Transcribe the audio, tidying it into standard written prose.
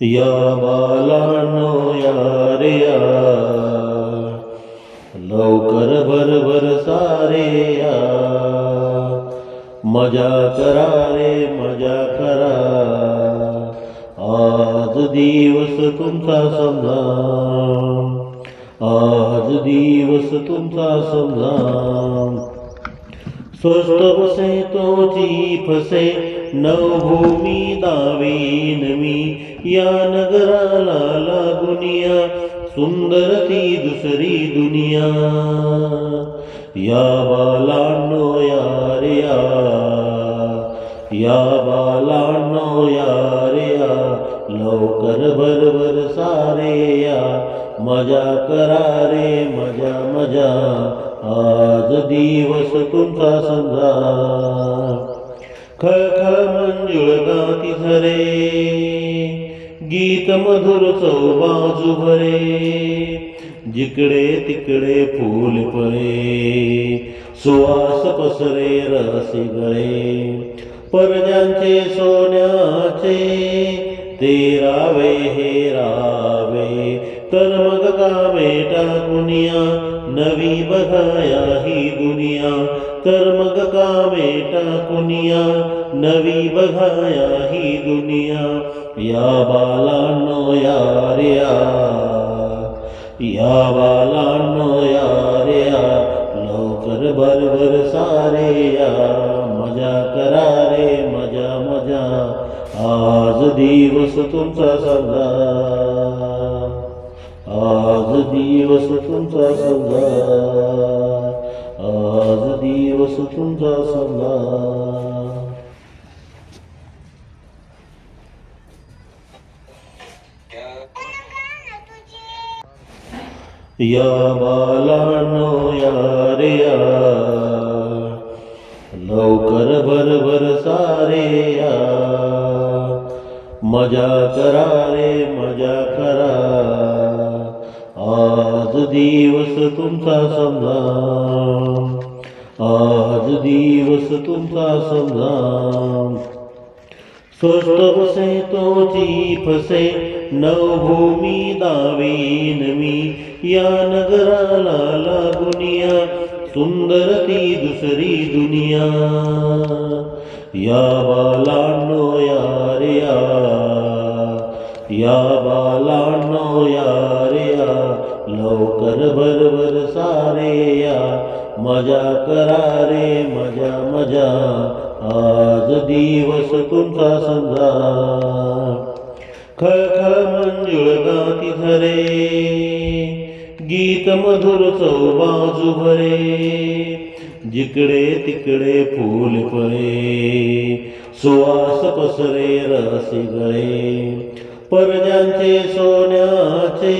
या बालांनो या रे या, लवकर भरभर सारे या, मजा करा रे मजा करा, आज दिवस तुमचा समजा, आज दिवस तुमचा समजा. स्वस्त बसे तोची फसे नवभूमी दावीन मी, या नगराला लागुनिया सुंदर ती दुसरी दुनिया. या बालांनो या रे या, या बालांनो या रे या, लवकर भरभर सारे या, मजा करा रे मजा मजा, आज दिवस तुमचा समजा. खळखळ मंजुळ गाती झरे, गीत मधुर चौबाजू भरे, जिकडे तिकडे फूल फळे, सुवास पसरे रसी गळे, परजांचे सोन्याचे ते रावे हे रावे, तर मग गावे टाकुनिया नवी बघाया ही दुनिया, तर मग कामे टाकुनिया नवी बघाया ही दुनिया. या बालांनो या रे या, या बालांनो या रे या, लवकर भरभर सारे या, मजा करा रे मजा मजा, आज दिवस तुमचा समजा, आज दिवस तुमचा समजा, आज दिवस तुमचा समजा. या बालांनो या रे या, लवकर भरभर सारे या, मजा करा रे मजा करा, आज दिवस तुमचा समजा, आज दिवस तुमचा समजा. स्वस्त बसे तोची फसे नवभूमी दावीन मी, या नगराला लागुनिया सुंदर ती दुसरी दुनिया. या बालांनो या रे या, या बालांनो या रे या, लवकर भरभर सारे या, मजा करा रे मजा मजा, आज दिवस तुमचा समजा. खळखळ मंजुळ गाती झरे, गीत मधुर चौबाजू भरे, जिकडे तिकडे फूल फळे, सुवास पसरे रसी गळे, परजांचे सोन्याचे